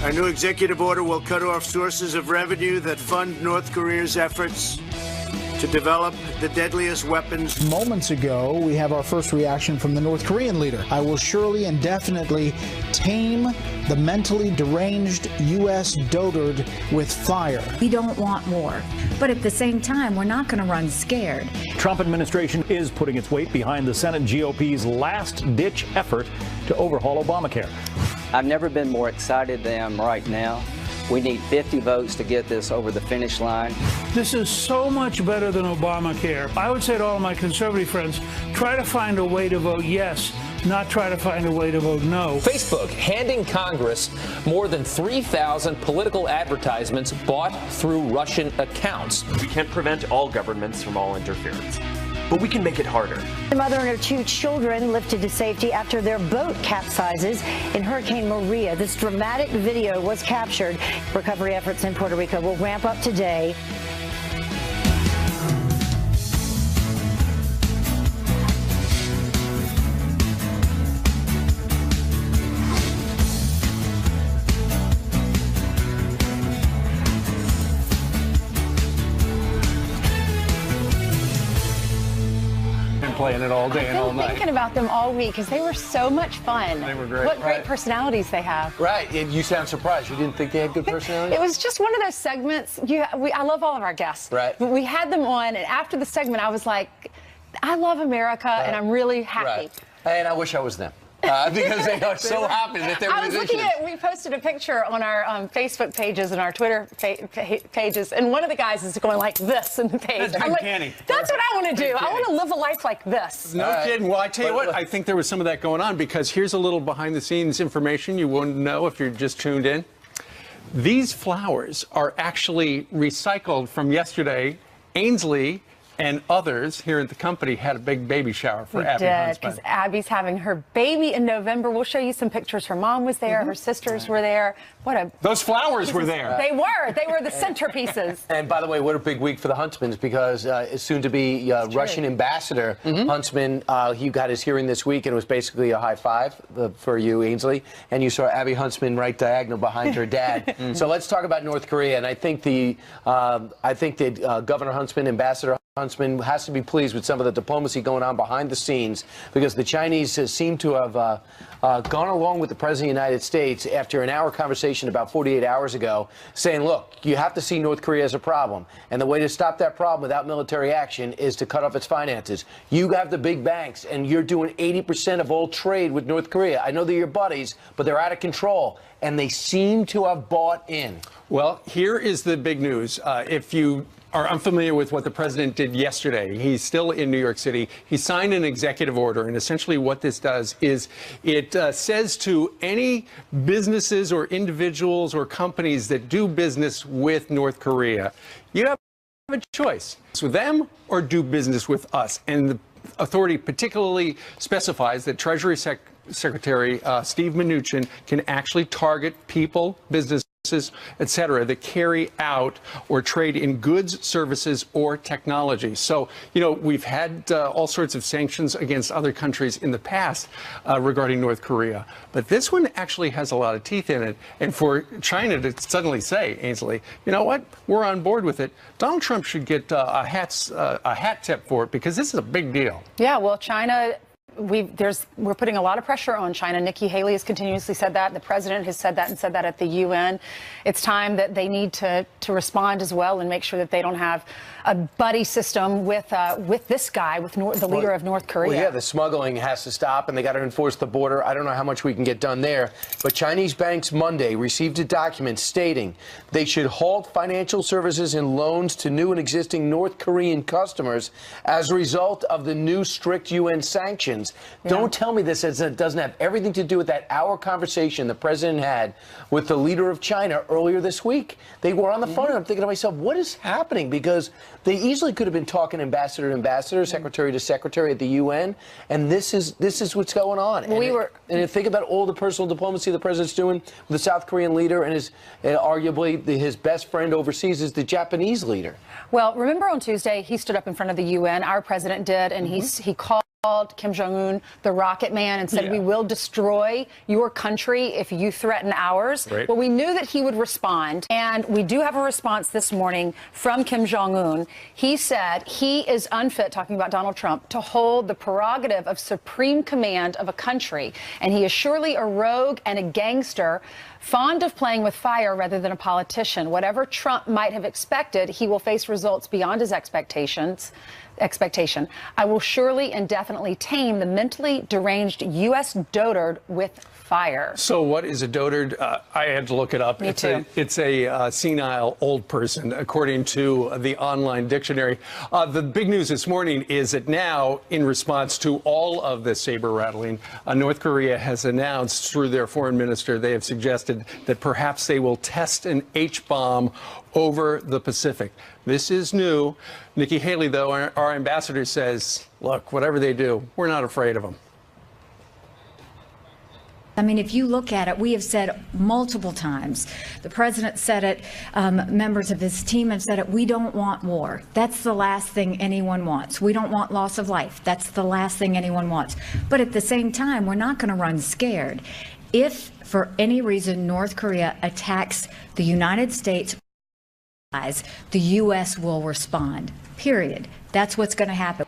Our new executive order will cut off sources of revenue that fund North Korea's efforts to develop the deadliest weapons. Moments ago, we have our first reaction from the North Korean leader. I will surely and definitely tame the mentally deranged U.S. dotard with fire. We don't want war, but at the same time, we're not going to run scared. Trump administration is putting its weight behind the Senate GOP's last-ditch effort to overhaul Obamacare. I've never been more excited than I am right now. We need 50 votes to get this over the finish line. This is so much better than Obamacare. I would say to all my conservative friends, try to find a way to vote yes, not try to find a way to vote no. Facebook handing Congress more than 3,000 political advertisements bought through Russian accounts. We can't prevent all governments from all interference, but we can make it harder. The mother and her 2 children lifted to safety after their boat capsizes in Hurricane Maria. This dramatic video was captured. Recovery efforts in Puerto Rico will ramp up today. Playing it all day and all night. I've been thinking about them all week because they were so much fun. They were great. What great personalities they have. Right. You sound surprised. You didn't think they had good personalities? It was just one of those segments. I love all of our guests. Right. But we had them on, and after the segment, I was like, I love America, and I'm really happy. Right. And I wish I was them. Because they are so happy that they're I was looking at, we posted a picture on our Facebook pages and our Twitter pages, and one of the guys is going like this in the page. That's I'm like, canny. that's what I want to do. I want to live a life like this. No kidding. Well, I tell you what, I think there was some of that going on because here's a little behind-the-scenes information you wouldn't know if you're just tuned in. These flowers are actually recycled from yesterday. Ainsley and others here at the company had a big baby shower for Abby Huntsman. Because Abby's having her baby in November. We'll show you some pictures. Her mom was there. Her sisters were there. Those flowers were there. They were. They were the centerpieces. And by the way, what a big week for the Huntsmans because soon to be Russian ambassador Huntsman, he got his hearing this week and it was basically a high five for you, Ainsley. And you saw Abby Huntsman right diagonal behind her dad. So let's talk about North Korea. And I think that Governor Huntsman, Ambassador Huntsman has to be pleased with some of the diplomacy going on behind the scenes because the Chinese seem to have gone along with the President of the United States after an hour conversation about 48 hours ago saying, look, you have to see North Korea as a problem. And the way to stop that problem without military action is to cut off its finances. You have the big banks and you're doing 80% of all trade with North Korea. I know they're your buddies, but they're out of control. And they seem to have bought in. Well, here is the big news. If you are unfamiliar with what the president did yesterday, he's still in New York City. He signed an executive order, and essentially what this does is it says to any businesses or individuals or companies that do business with North Korea, you have a choice. It's with them or do business with us. And the authority particularly specifies that Treasury Secretary Steve Mnuchin can actually target people, businesses, et cetera, that carry out or trade in goods, services, or technology. So, you know, we've had all sorts of sanctions against other countries in the past regarding North Korea. But this one actually has a lot of teeth in it. And for China to suddenly say, Ainsley, you know what, we're on board with it, Donald Trump should get a hat tip for it because this is a big deal. Yeah, well, China... We're putting a lot of pressure on China. Nikki Haley has continuously said that. The president has said that and said that at the UN. It's time that they need to respond as well and make sure that they don't have a buddy system with this guy, with the leader of North Korea. Well, yeah, the smuggling has to stop, and they got to enforce the border. I don't know how much we can get done there, but Chinese banks Monday received a document stating they should halt financial services and loans to new and existing North Korean customers as a result of the new strict UN sanctions. Yeah. Don't tell me this doesn't have everything to do with that hour conversation the president had with the leader of China earlier this week. They were on the phone, and I'm thinking to myself, what is happening? Because they easily could have been talking ambassador to ambassador, secretary to secretary at the UN, and this is what's going on. And think about all the personal diplomacy the president's doing with the South Korean leader, and arguably his best friend overseas is the Japanese leader. Well, remember on Tuesday he stood up in front of the UN, our president did, and he called called Kim Jong-un the Rocket Man and said, we will destroy your country if you threaten ours. Right. Well, we knew that he would respond, and we do have a response this morning from Kim Jong-un. He said he is unfit, talking about Donald Trump, to hold the prerogative of supreme command of a country, and he is surely a rogue and a gangster, fond of playing with fire rather than a politician. Whatever Trump might have expected, he will face results beyond his expectation. I will surely and definitely tame the mentally deranged U.S. dotard with fire. So what is a dotard? I had to look it up. Me too. It's a senile old person, according to the online dictionary. The big news this morning is that now, in response to all of this saber rattling, North Korea has announced through their foreign minister, they have suggested that perhaps they will test an H-bomb over the Pacific. This is new. Nikki Haley, though, our ambassador, says, look, whatever they do, we're not afraid of them. I mean, if you look at it, we have said multiple times, the president said it, members of his team have said it, we don't want war. That's the last thing anyone wants. We don't want loss of life. That's the last thing anyone wants. But at the same time, we're not going to run scared. If, for any reason, North Korea attacks the United States, the U.S. will respond, period. That's what's going to happen.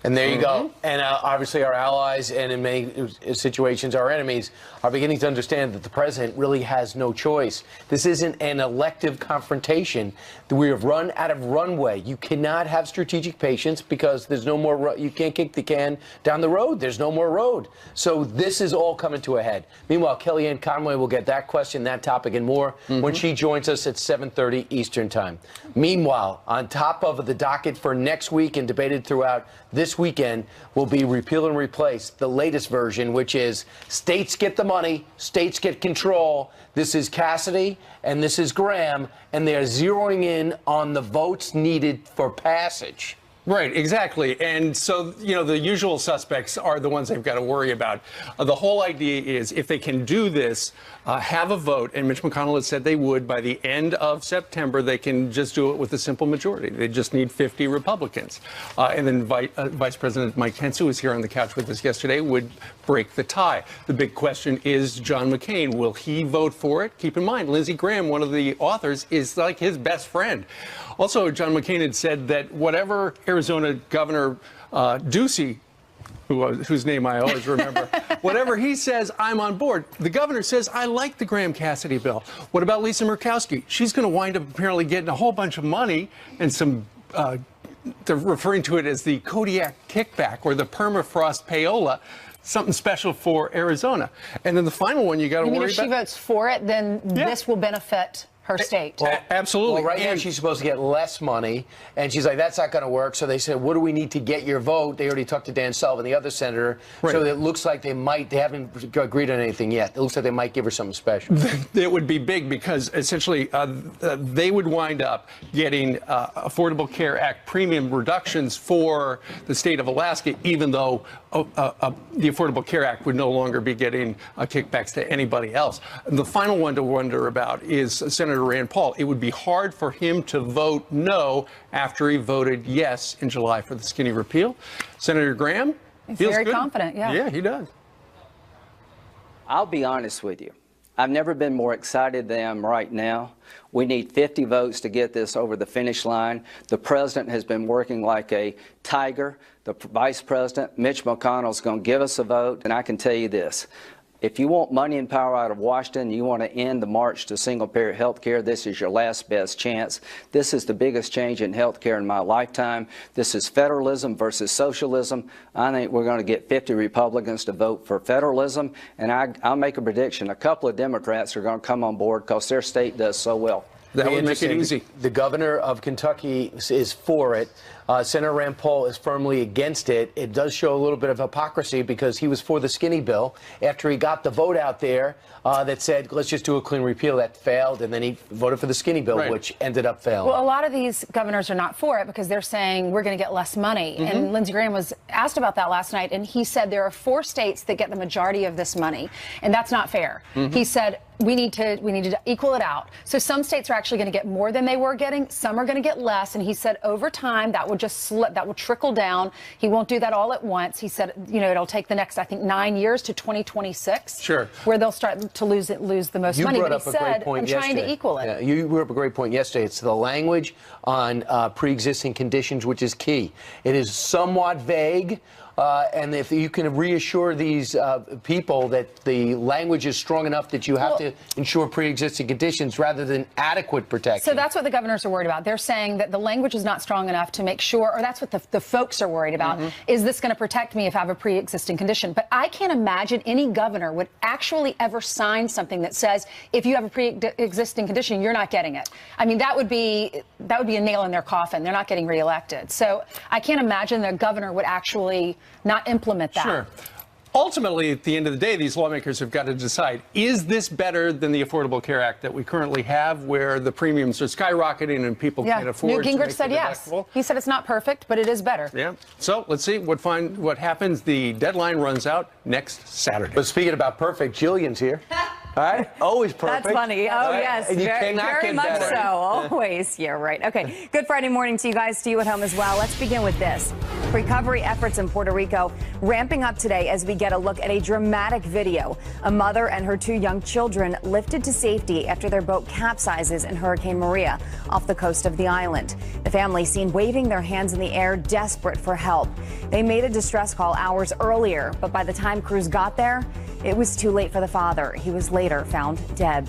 And there you go. And obviously our allies and in many situations our enemies are beginning to understand that the president really has no choice. This isn't an elective confrontation. We have run out of runway. You cannot have strategic patience because there's no more, you can't kick the can down the road. There's no more road. So this is all coming to a head. Meanwhile, Kellyanne Conway will get that question, that topic, and more when she joins us at 7:30 Eastern Time. Meanwhile, on top of the docket for next week and debated throughout this weekend will be repeal and replace, the latest version, which is states get the money, states get control. This is Cassidy and this is Graham, and they're zeroing in on the votes needed for passage. Right, exactly. And so, you know, the usual suspects are the ones they've got to worry about. The whole idea is if they can do this, have a vote, and Mitch McConnell has said they would, by the end of September, they can just do it with a simple majority. They just need 50 Republicans. And then Vice President Mike Pence, who was here on the couch with us yesterday, would break the tie. The big question is John McCain. Will he vote for it? Keep in mind, Lindsey Graham, one of the authors, is like his best friend. Also, John McCain had said that whatever Arizona Governor Ducey, whose name I always remember, whatever he says, I'm on board. The governor says, I like the Graham Cassidy bill. What about Lisa Murkowski? She's going to wind up apparently getting a whole bunch of money and some, they're referring to it as the Kodiak kickback or the permafrost payola, something special for Arizona. And then the final one you got to worry about. If she votes for it, then this will benefit her state. Well, absolutely. Well, right now she's supposed to get less money, and she's like, that's not going to work. So they said, what do we need to get your vote? They already talked to Dan Sullivan, the other senator. Right. So it looks like they haven't agreed on anything yet. It looks like they might give her something special. It would be big because essentially they would wind up getting Affordable Care Act premium reductions for the state of Alaska, even though the Affordable Care Act would no longer be getting kickbacks to anybody else. The final one to wonder about is Senator Rand Paul. It would be hard for him to vote no after he voted yes in July for the skinny repeal. Senator Graham He's feels very good. confident, yeah. Yeah, he does. I'll be honest with you. I've never been more excited than I am right now. We need 50 votes to get this over the finish line. The president has been working like a tiger. The vice president, Mitch McConnell, is going to give us a vote. And I can tell you this. If you want money and power out of Washington, you want to end the march to single-payer health care, this is your last best chance. This is the biggest change in health care in my lifetime. This is federalism versus socialism. I think we're going to get 50 Republicans to vote for federalism, and I'll make a prediction. A couple of Democrats are going to come on board because their state does so well. That would make it easy. The governor of Kentucky is for it. Senator Rand Paul is firmly against it. It does show a little bit of hypocrisy because he was for the skinny bill after he got the vote out there that said, let's just do a clean repeal. That failed, and then he voted for the skinny bill, which ended up failing. Well, a lot of these governors are not for it because they're saying we're going to get less money. And Lindsey Graham was asked about that last night, and he said there are 4 states that get the majority of this money, and that's not fair. He said we need to equal it out. So some states are actually going to get more than they were getting. Some are going to get less. And he said over time that will trickle down. He won't do that all at once. He said, it'll take the next, I think, 9 years to 2026. Sure. Where they'll start to lose the most money. But he said, I'm trying to equal it. Yeah, you brought up a great point yesterday. It's the language on pre-existing conditions, which is key. It is somewhat vague. And if you can reassure these people that the language is strong enough that you have to ensure pre-existing conditions rather than adequate protection. So that's what the governors are worried about. They're saying that the language is not strong enough to make sure, or that's what the folks are worried about. Is this going to protect me if I have a pre-existing condition? But I can't imagine any governor would actually ever sign something that says if you have a pre-existing condition, you're not getting it. I mean, that would be a nail in their coffin. They're not getting reelected. So I can't imagine the governor would actually not implement that. Sure. Ultimately, at the end of the day, these lawmakers have got to decide, is this better than the Affordable Care Act that we currently have, where the premiums are skyrocketing and people can't afford Newt to Gingrich make said yes. deductible? He said it's not perfect, but it is better. Yeah. So let's see what happens. The deadline runs out next Saturday. But speaking about perfect, Jillian's here. All right, always perfect. That's funny. Oh, right? yes, And you very much better. so. Always. Yeah, right. Okay, good Friday morning to you guys, to you at home as well. Let's begin with this. Recovery efforts in Puerto Rico ramping up today as we get a look at a dramatic video. A mother and her 2 young children lifted to safety after their boat capsizes in Hurricane Maria off the coast of the island. The family seen waving their hands in the air, desperate for help. They made a distress call hours earlier, but by the time crews got there, it was too late for the father. He was later found dead.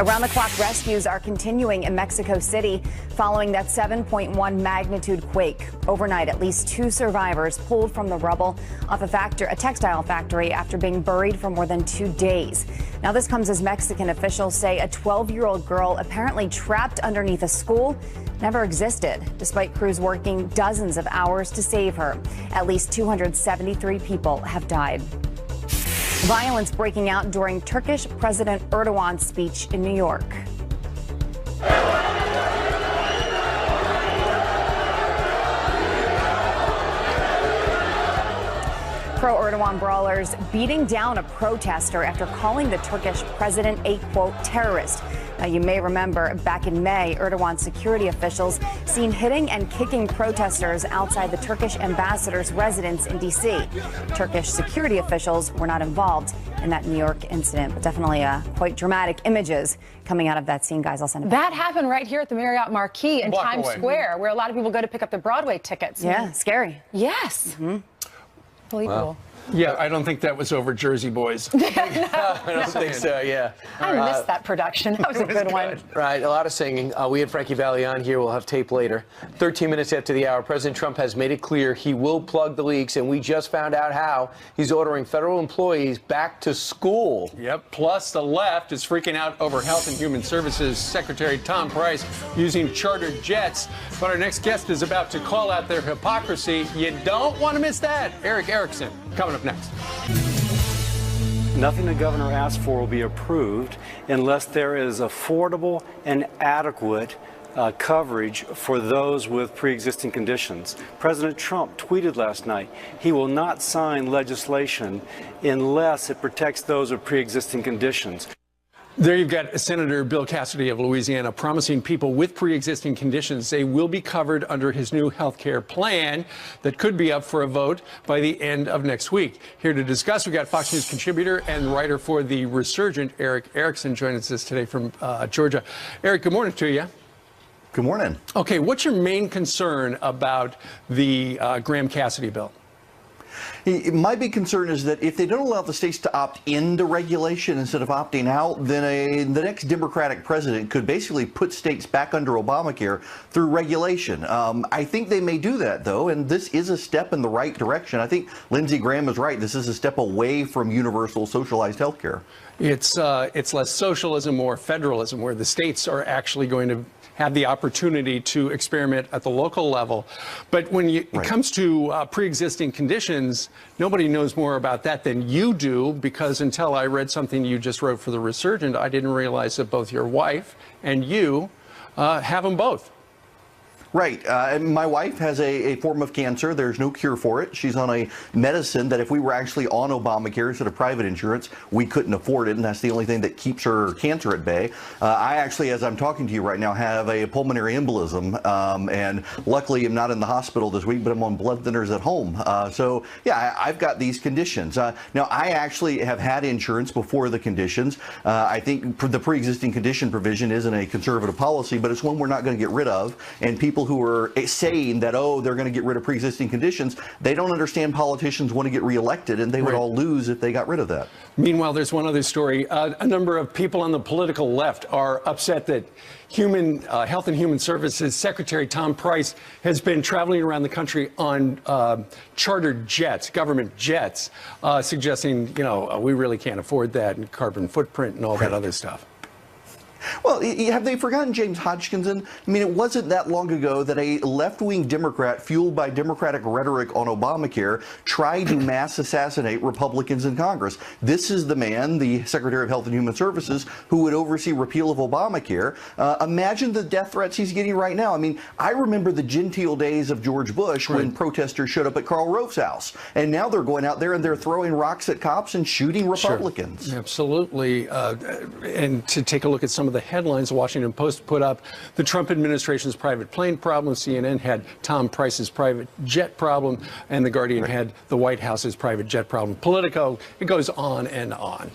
Around-the-clock rescues are continuing in Mexico City following that 7.1 magnitude quake. Overnight, at least 2 survivors pulled from the rubble off a textile factory after being buried for more than 2 days. Now, this comes as Mexican officials say a 12-year-old girl apparently trapped underneath a school never existed, despite crews working dozens of hours to save her. At least 273 people have died. Violence breaking out during Turkish President Erdogan's speech in New York. Pro-Erdogan brawlers beating down a protester after calling the Turkish president a, quote, terrorist. Now, you may remember back in May, Erdogan's security officials seen hitting and kicking protesters outside the Turkish ambassador's residence in D.C. Turkish security officials were not involved in that New York incident, but definitely quite dramatic images coming out of that scene, guys. I'll send it back. That happened right here at the Marriott Marquis in Times Square, where a lot of people go to pick up their Broadway tickets. Yeah, scary. Yes. Unbelievable. Wow. Yeah, I don't think that was over Jersey Boys. I don't think so, yeah. I missed that production. That was a good one. Right, a lot of singing. We had Frankie Valli on here. We'll have tape later. 13 minutes after the hour, President Trump has made it clear he will plug the leaks, and we just found out how. He's ordering federal employees back to school. Yep, plus the left is freaking out over Health and Human Services Secretary Tom Price using chartered jets. But our next guest is about to call out their hypocrisy. You don't want to miss that. Eric Erickson, coming up next. Nothing the governor asks for will be approved unless there is affordable and adequate coverage for those with pre-existing conditions. President Trump tweeted last night he will not sign legislation unless it protects those with pre-existing conditions. There you've got Senator Bill Cassidy of Louisiana promising people with pre-existing conditions they will be covered under his new health care plan that could be up for a vote by the end of next week. Here to discuss, we've got Fox News contributor and writer for The Resurgent, Eric Erickson, joining us today from Georgia. Eric, good morning to you. Good morning. Okay, what's your main concern about the Graham Cassidy bill? My big concern is that if they don't allow the states to opt into regulation instead of opting out, then the next Democratic president could basically put states back under Obamacare through regulation. I think they may do that, though, and this is a step in the right direction. I think Lindsey Graham is right. This is a step away from universal socialized health care. It's less socialism, more federalism, where the states are actually going to have the opportunity to experiment at the local level. But when it comes to pre-existing conditions, nobody knows more about that than you do, because until I read something you just wrote for The Resurgent, I didn't realize that both your wife and you have them both. Right. My wife has a form of cancer. There's no cure for it. She's on a medicine that if we were actually on Obamacare instead of private insurance, we couldn't afford it, and that's the only thing that keeps her cancer at bay. I actually, as I'm talking to you right now, have a pulmonary embolism, and luckily I'm not in the hospital this week, but I'm on blood thinners at home. So, yeah, I've got these conditions. Now, I actually have had insurance before the conditions. I think the pre-existing condition provision isn't a conservative policy, but it's one we're not going to get rid of, and people who are saying that, oh, they're going to get rid of pre-existing conditions, they don't understand politicians want to get reelected, and they would all lose if they got rid of that. Meanwhile, there's one other story. A number of people on the political left are upset that Health and Human Services Secretary Tom Price has been traveling around the country on chartered jets, government jets, suggesting, we really can't afford that, and carbon footprint and all that other stuff. Well, have they forgotten James Hodgkinson? I mean, it wasn't that long ago that a left-wing Democrat, fueled by Democratic rhetoric on Obamacare, tried to mass assassinate Republicans in Congress. This is the man, the Secretary of Health and Human Services, who would oversee repeal of Obamacare. Imagine the death threats he's getting right now. I mean, I remember the genteel days of George Bush when protesters showed up at Karl Rove's house. And now they're going out there and they're throwing rocks at cops and shooting Republicans. Sure. Absolutely. And to take a look at some of the headlines the Washington Post put up, the Trump administration's private plane problem, CNN had Tom Price's private jet problem, and The Guardian had the White House's private jet problem. Politico, it goes on and on.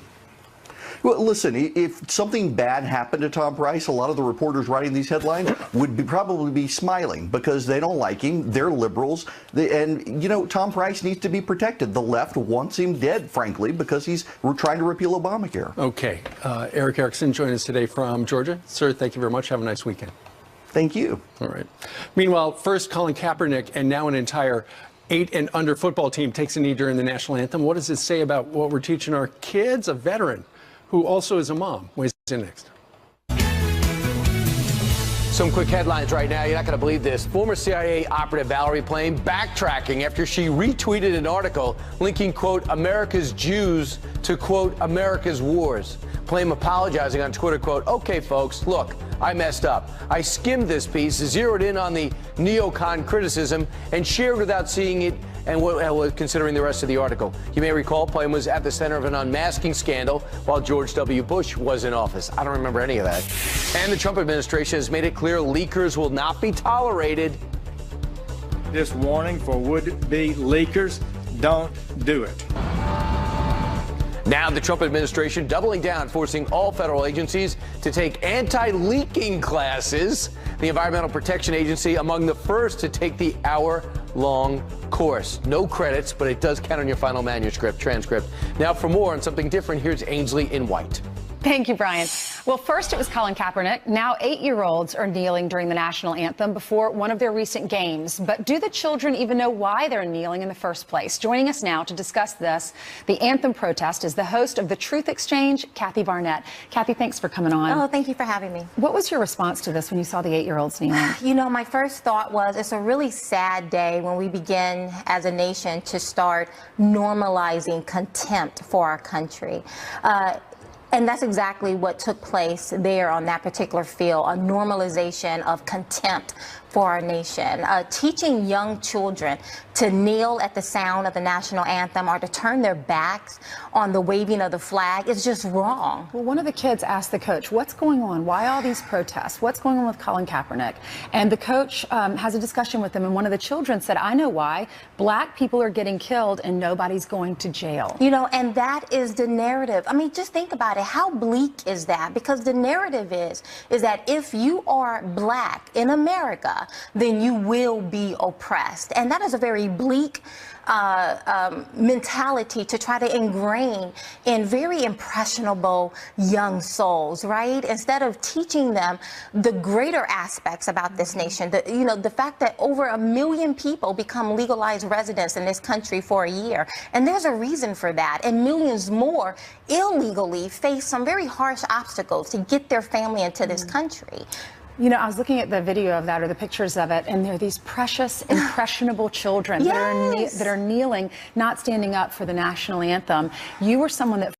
Well, listen, if something bad happened to Tom Price, a lot of the reporters writing these headlines would probably be smiling because they don't like him. They're liberals. And Tom Price needs to be protected. The left wants him dead, frankly, because he's trying to repeal Obamacare. Okay. Eric Erickson joined us today from Georgia. Sir, thank you very much. Have a nice weekend. Thank you. All right. Meanwhile, first Colin Kaepernick and now an entire 8 and under football team takes a knee during the national anthem. What does this say about what we're teaching our kids? A veteran who also is a mom. Weighs in next. Some quick headlines right now. You're not going to believe this. Former CIA operative Valerie Plame backtracking after she retweeted an article linking, quote, America's Jews to, quote, America's wars. Plame apologizing on Twitter, quote, okay, folks, look, I messed up. I skimmed this piece, zeroed in on the neocon criticism, and shared without seeing it and considering the rest of the article. You may recall Plame was at the center of an unmasking scandal while George W. Bush was in office. I don't remember any of that. And the Trump administration has made it clear leakers will not be tolerated. This warning for would-be leakers, don't do it. Now the Trump administration doubling down, forcing all federal agencies to take anti-leaking classes. The Environmental Protection Agency among the first to take the hour-long course. No credits, but it does count on your final transcript. Now for more on something different, here's Ainsley in white. Thank you, Brian. Well, first it was Colin Kaepernick. Now 8-year-olds are kneeling during the national anthem before one of their recent games. But do the children even know why they're kneeling in the first place? Joining us now to discuss this, the anthem protest, is the host of the Truth Exchange, Kathy Barnett. Kathy, thanks for coming on. Oh, thank you for having me. What was your response to this when you saw the 8-year-olds kneeling? My first thought was it's a really sad day when we begin as a nation to start normalizing contempt for our country. And that's exactly what took place there on that particular field, a normalization of contempt for our nation. Teaching young children to kneel at the sound of the national anthem or to turn their backs on the waving of the flag is just wrong. Well, one of the kids asked the coach, what's going on? Why all these protests? What's going on with Colin Kaepernick? And the coach has a discussion with them, and one of the children said, I know why. Black people are getting killed and nobody's going to jail. And that is the narrative. I mean, just think about it. How bleak is that? Because the narrative is that if you are black in America, then you will be oppressed. And that is a very bleak mentality to try to ingrain in very impressionable young souls, right? Instead of teaching them the greater aspects about this nation, the fact that over 1 million people become legalized residents in this country for a year. And there's a reason for that. And millions more illegally face some very harsh obstacles to get their family into this country. I was looking at the video of that or the pictures of it, and there are these precious, impressionable children that are kneeling, not standing up for the national anthem. You were someone that